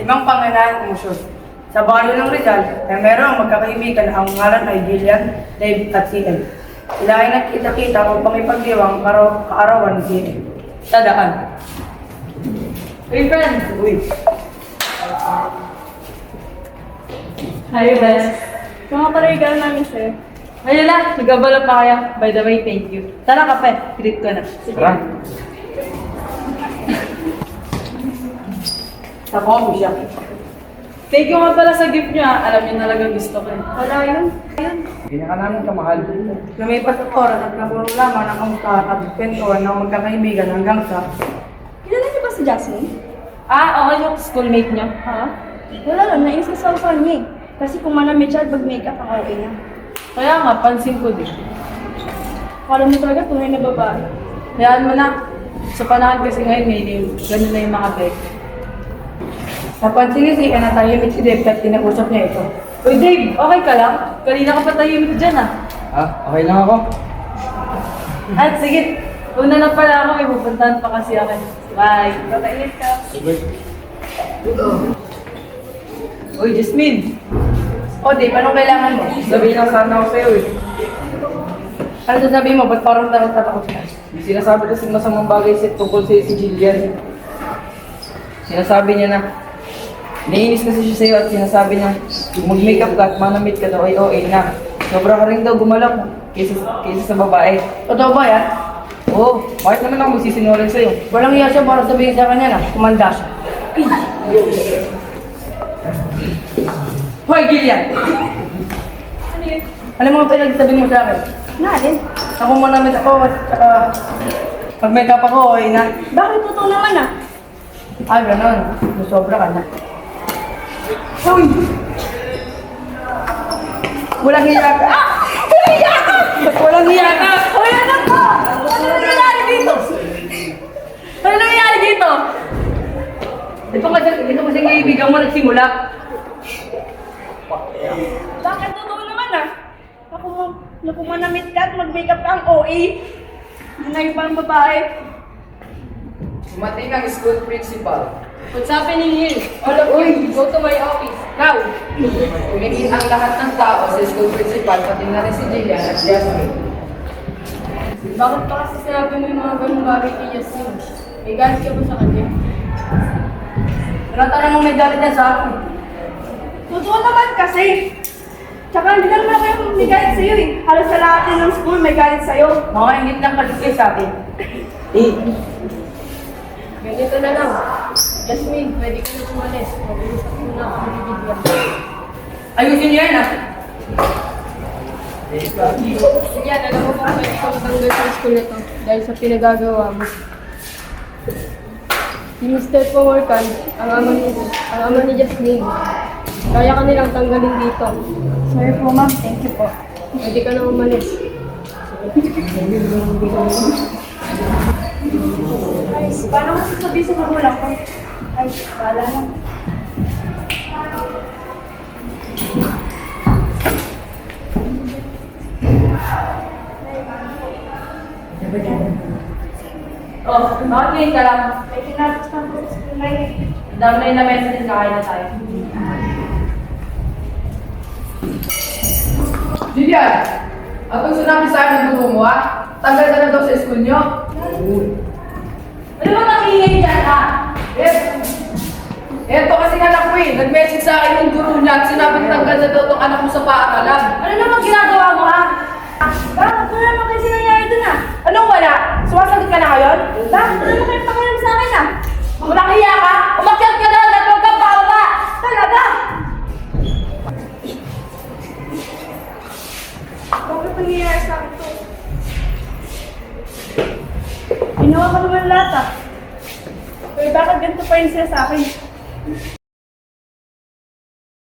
Limang panganayang emosyon. Sa baryo ng Rizal, ay merong magkakaibigan ang ngalan ay Gillian, Dave at CL. Sila ay nagkita-kita upang ipagdiwang kaarawan ni CL. Sa daan. Hey friends! Uy, Hi best! Mga parigal namin, sir. Ayun na, nagabala pa kaya. By the way, thank you. Tara kape, treat ko na. Tara. sa coffee shop. Thank you nga pala sa gift niyo ha. Alam niyo talaga gusto ko. Wala yun. Ganyan ka namin kamahal. Lumipas ang oras at napuro lamang ang kamustahan at kwentuhan ng magkakaibigan hanggang sa Kilala niyo ba si Jasmine? Oo, yung schoolmate niyo. Ha? Wala lang, nainis ka sa usahan niya eh. Kasi kung manamit siya, mag-makeup ang okay niya. Kaya nga, pansin ko din. Akala mo talaga tunay na babae. Hayaan mo na. Sa panahon kasi ngayon, ganun na yung mga beg. napansin ni Zika na tahimik si Dave at kinausap niya ito. Uy Dave, okay ka lang? Kanina ka pa tahimik dyan ah. Okay lang ako. At sige, una na pala ako, may pupuntahan pa kasi ako. Bye. Babainit ka. Uy, Jasmine. O Dave, anong kailangan mo? Sabihin lang sana ako sa'yo eh. Ano sasabihin mo? Ba't parang takot ka? May sinasabi kasi masamang bagay tungkol sa'yo si Jillian. Sinasabi niya na naiinis kasi siya sa'yo at sinasabi niya kung mag-makeup ka at manamit ka daw ay OA na. Sobra ka rin daw gumalak kaysa sa babae. Totoo ba yan? Oo, bakit naman ako magsisinungaling sa'yo? Walang iya siya para sabihin sa kanya na kumanda siya. Hoy, Gillian! Ano yun? Ano mga pinagsabi mo sa akin? Nalin? Ako mo namin ako at saka pag-makeup ako, okay na. Bakit totoo naman ah? Ah, ganon. Sobra ka na. Uy! Walang hiya ka! Ah! Walang hiya ka! Ba't walang hiya ka? Wala na po! Ano nangyari dito? Ano nangyayari dito? Ito kasi ng kaibigan mo nagsimula. Bakit totoo naman ah? Ako manamit ka at mag-makeup ka ang OA. Hindi na yung pang babae. Sumating ang school principal. What's happening here? All of you, go to my office. Now! Tumingin ang lahat ng tao sa school principal, pati na rin si Jillian at Jasmine. Bakit pa kasi sinabi mo yung mga ganung bagay kay Jasmine? May galit ka ba sa kanya? Wala namang may galit niya sa akin. Totoo naman kasi. Tsaka hindi lang naman kayo may galit sa'yo eh. Halos sa lahat din ng school may galit sa'yo. Mga ingit lang kasi kayo sa akin. Eh, Ganito na lang. Jasmine, pwede ka na umalis. Mag-uusap muna ako ni Gideon. ayusin niyo yan ah. Yan, alam mo ba pwede ka matanggal sa school na to dahil sa pinagagawa mo. Si Mr. Powercan, ang ama ni Jasmine. Kaya ka nilang tanggalin dito. Sorry po ma'am, thank you po. Pwede ka na umalis. Ay, paano ko sasabihin sa magulang ko? Ay, wala na. Oh, bakit ngayon ka lang? Ay, kinapos na po sa school na yun. Dami na message na kain na tayo. Jillian! Atong sinabi sa akin ng guro mo ha? Tanggal ka na daw sa school niyo? Ano ba nakingay dyan ha? Eto kasi anak ko eh, nag-message sa akin ng guro niya at sinabi tanggal na daw itong anak mo sa paaralan. Ano naman ginagawa mo ha? Bakit? Wala naman kasi nangyari dun ah. Anong wala? Sumasagot ka na ngayon? Bakit? Wala naman kayo pakialam sa akin ah. Walang hiya ka? Umakyat ka na at huwag kang bababa! Talaga? Bakit nangyayari sa akin to? Ginawa ko naman lahat ah. Pero bakit ganito pa rin sila sa akin?